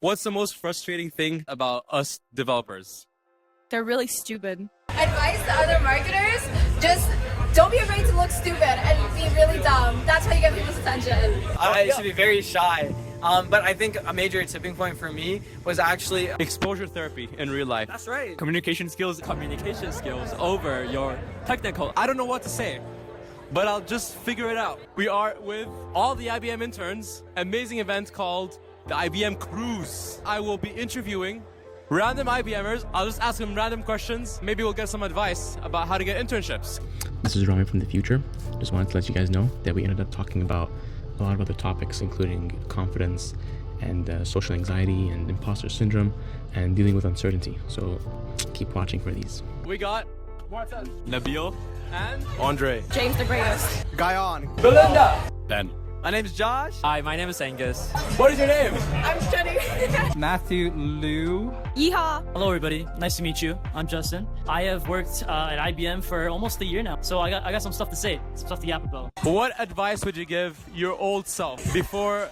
What's the most frustrating thing about us developers? They're really stupid. Advice to other marketers, just don't be afraid to look stupid and be really dumb. That's how you get people's attention. I used to be very shy, but I think a major tipping point for me was actually Exposure therapy in real life. That's right. Communication skills over your technical. I don't know what to say, but I'll just figure it out. We are with all the IBM interns, amazing event called the IBM Cruise. I will be interviewing random IBMers. I'll just ask them random questions. Maybe we'll get some advice about how to get internships. This is Rami from the future. Just wanted to let you guys know that we ended up talking about a lot of other topics, including confidence and social anxiety and impostor syndrome and dealing with uncertainty. So keep watching for these. We got Nabil. and Andre. James the greatest. Guyon. Belinda. Ben. My name is Josh. Hi, my name is Angus. What is your name? I'm Jenny. Matthew Liu. Yeehaw. Hello everybody, nice to meet you. I'm Justin. I have worked at IBM for almost a year now, so I got some stuff to say, some stuff to yap about. What advice would you give your old self before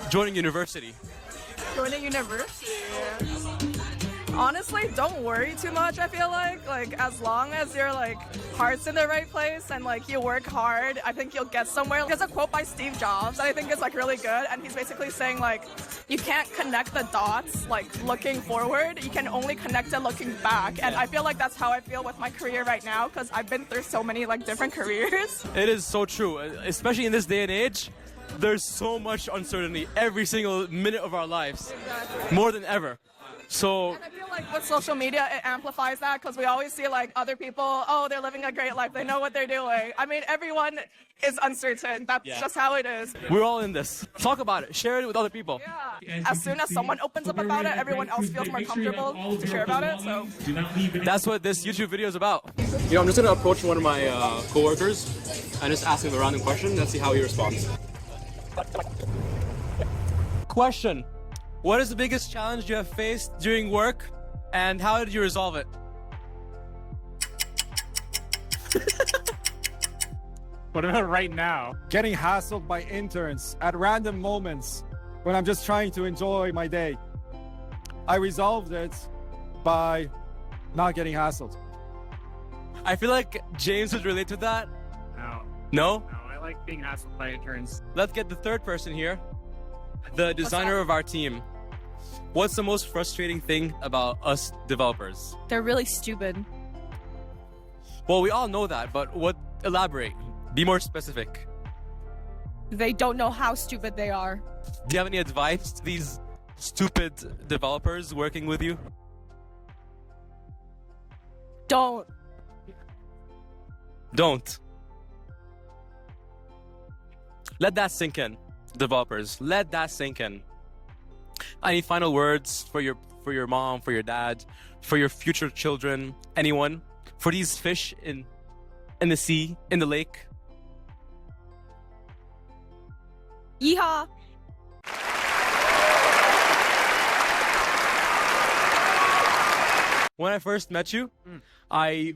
joining university? Joining university. Honestly, don't worry too much, I feel like as long as your heart's in the right place and you work hard, I think you'll get somewhere. There's a quote by Steve Jobs that I think is really good, and he's basically saying you can't connect the dots looking forward, you can only connect it looking back. And I feel like that's how I feel with my career right now, because I've been through so many different careers. It is so true, especially in this day and age. There's so much uncertainty every single minute of our lives, more than ever. So And I feel like with social media, it amplifies that, because we always see other people, oh, they're living a great life, they know what they're doing. I mean, everyone is uncertain. That's just how it is. we're all in this. Talk about it. Share it with other people. Yeah. As soon as someone opens up about it, everyone else feels more comfortable to share about it. So That's what this YouTube video is about. You know, I'm just gonna approach one of my coworkers and just ask him a random question. Let's see how he responds. Question. What is the biggest challenge you have faced during work, and how did you resolve it? What about right now? Getting hassled by interns at random moments when I'm just trying to enjoy my day. I resolved it by not getting hassled. I feel like James would relate to that. No, No? I like being hassled by interns. Let's get the third person here, the designer of our team. What's the most frustrating thing about us developers? they're really stupid. Well, we all know that, but elaborate. Be more specific. They don't know how stupid they are. Do you have any advice to these stupid developers working with you? Don't. Don't. Let that sink in, developers. Let that sink in. Any final words for your mom, for your dad, for your future children, anyone? For these fish in the sea, in the lake? Yeehaw. When I first met you,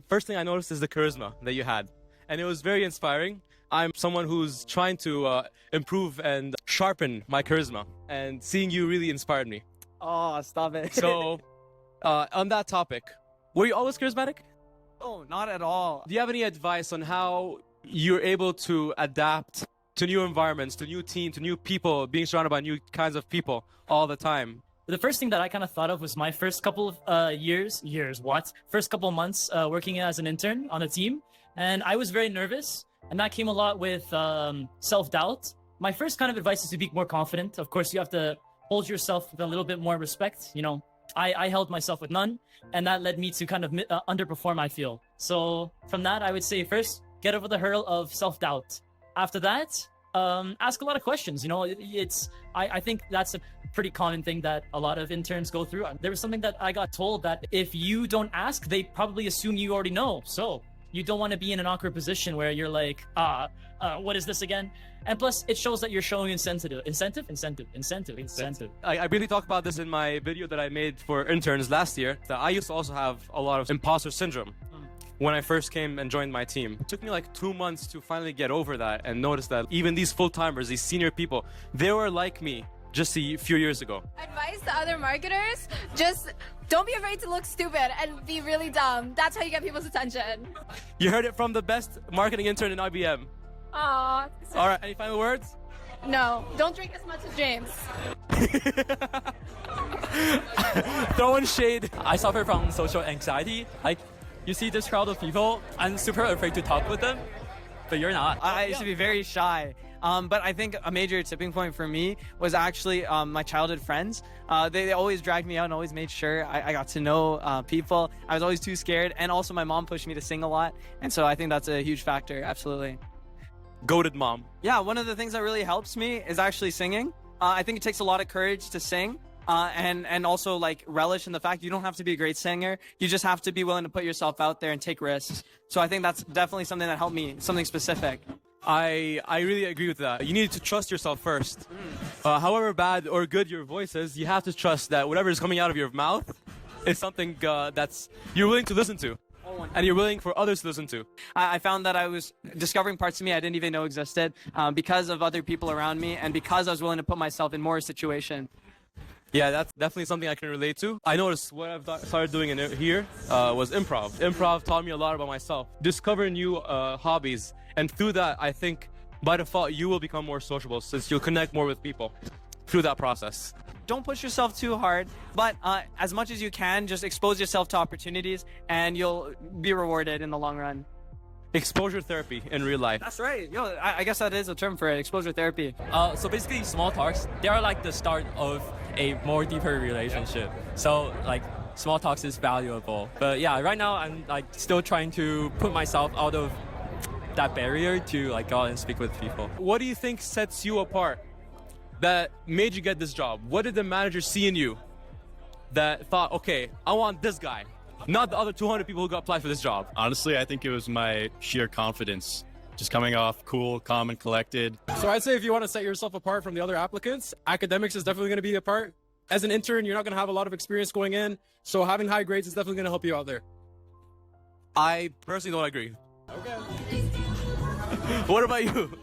first thing I noticed is the charisma that you had, and it was very inspiring. I'm someone who's trying to improve and sharpen my charisma, and seeing you really inspired me. Oh, stop it. So, on that topic, were you always charismatic? Oh, not at all. Do you have any advice on how you're able to adapt to new environments, to new teams, to new people, being surrounded by new kinds of people all the time? The first thing that I kind of thought of was my first couple of first couple of months working as an intern on a team, and I was very nervous, and that came a lot with self-doubt. My first kind of advice is to be more confident. Of course, you have to hold yourself with a little bit more respect. You know, I held myself with none, and that led me to kind of underperform, I feel. So from that, I would say first, get over the hurdle of self-doubt. After that, ask a lot of questions. You know, I think that's a pretty common thing that a lot of interns go through. There was something that I got told that if you don't ask, they probably assume you already know. So you don't want to be in an awkward position where you're like, what is this again? And plus, it shows that you're showing incentive. I really talked about this in my video that I made for interns last year. That I used to also have a lot of impostor syndrome when I first came and joined my team. It took me like 2 months to finally get over that and notice that even these full-timers, these senior people, they were like me just a few years ago? Advice to other marketers, just don't be afraid to look stupid and be really dumb. That's how you get people's attention. You heard it from the best marketing intern in IBM. Aww. All right, any final words? No, don't drink as much as James. Throwing shade. I suffer from social anxiety. Like, you see this crowd of people, I'm super afraid to talk with them, but you're not. I used to be very shy. But I think a major tipping point for me was actually my childhood friends. They always dragged me out and always made sure I got to know people. I was always too scared. And also my mom pushed me to sing a lot. And so I think that's a huge factor. Absolutely. Goated mom. Yeah, one of the things that really helps me is actually singing. I think it takes a lot of courage to sing. And also like relish in the fact you don't have to be a great singer. You just have to be willing to put yourself out there and take risks. So I think that's definitely something that helped me, something specific. I really agree with that. You need to trust yourself first. However bad or good your voice is, you have to trust that whatever is coming out of your mouth is something that's you're willing to listen to. And you're willing for others to listen to. I found that I was discovering parts of me I didn't even know existed because of other people around me and because I was willing to put myself in more situation. Yeah, that's definitely something I can relate to. I noticed what I've started doing here was improv. Improv taught me a lot about myself. Discover new hobbies. And through that, I think by default, you will become more sociable since you'll connect more with people through that process. Don't push yourself too hard, but as much as you can, just expose yourself to opportunities and you'll be rewarded in the long run. Exposure therapy in real life. That's right. Yo, I guess that is a term for it, exposure therapy. So basically, small talks, they are like the start of a more deeper relationship. So like small talks is valuable. But yeah, right now I'm like still trying to put myself out of that barrier to like go out and speak with people. What do you think sets you apart that made you get this job? What did the manager see in you that thought, okay, I want this guy, not the other 200 people who got applied for this job? Honestly, I think it was my sheer confidence. Just coming off cool, calm, and collected. So I'd say if you want to set yourself apart from the other applicants, academics is definitely going to be a part. As an intern, you're not going to have a lot of experience going in, so having high grades is definitely going to help you out there. I personally don't agree. Okay. What about you?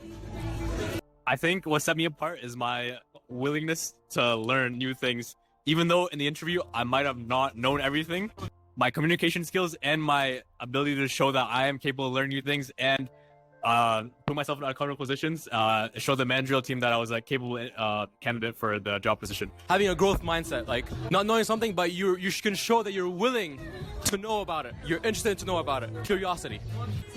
I think what set me apart is my willingness to learn new things. Even though in the interview, I might have not known everything, my communication skills and my ability to show that I am capable of learning new things and put myself in uncomfortable positions, show the managerial team that I was a capable candidate for the job position. Having a growth mindset, like not knowing something, but you can show that you're willing to know about it. You're interested to know about it. Curiosity.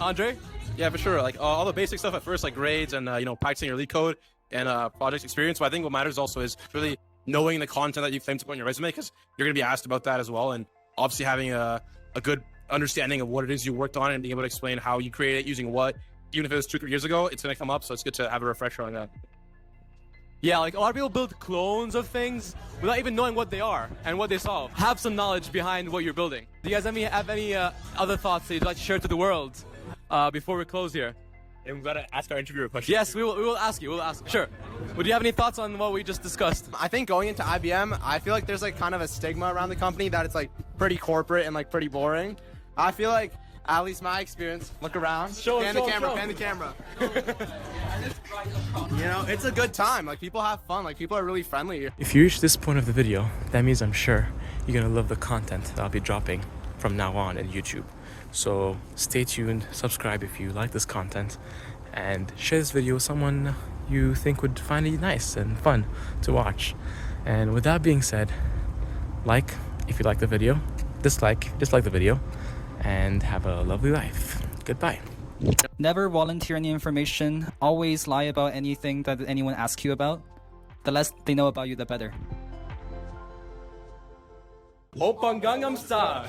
Andre? Yeah, for sure. Like all the basic stuff at first, like grades and practicing your lead code and project experience. But I think what matters also is really knowing the content that you claim to put on your resume, because you're going to be asked about that as well. And obviously having a good understanding of what it is you worked on and being able to explain how you created it using what. Even if it was 2-3 years ago, it's going to come up, so it's good to have a refresher on that. Yeah, like a lot of people build clones of things without even knowing what they are and what they solve. Have some knowledge behind what you're building. Do you guys have any other thoughts that you'd like to share to the world before we close here? And we've got to ask our interviewer a question. Yes, we will ask you. We'll ask. Sure. Would you have any thoughts on what we just discussed? I think going into IBM, I feel like there's like kind of a stigma around the company that it's like pretty corporate and like pretty boring. I feel like, at least my experience, look around, pan the camera. You know, it's a good time. Like, people have fun. Like, people are really friendly. If you reach this point of the video, that means I'm sure you're gonna love the content that I'll be dropping from now on at YouTube. So stay tuned, subscribe if you like this content, and share this video with someone you think would find it nice and fun to watch. And with that being said, like if you like the video, dislike the video, and have a lovely life. Goodbye. Never volunteer any information. Always lie about anything that anyone asks you about. The less they know about you, the better. Oppa Gangnam Style.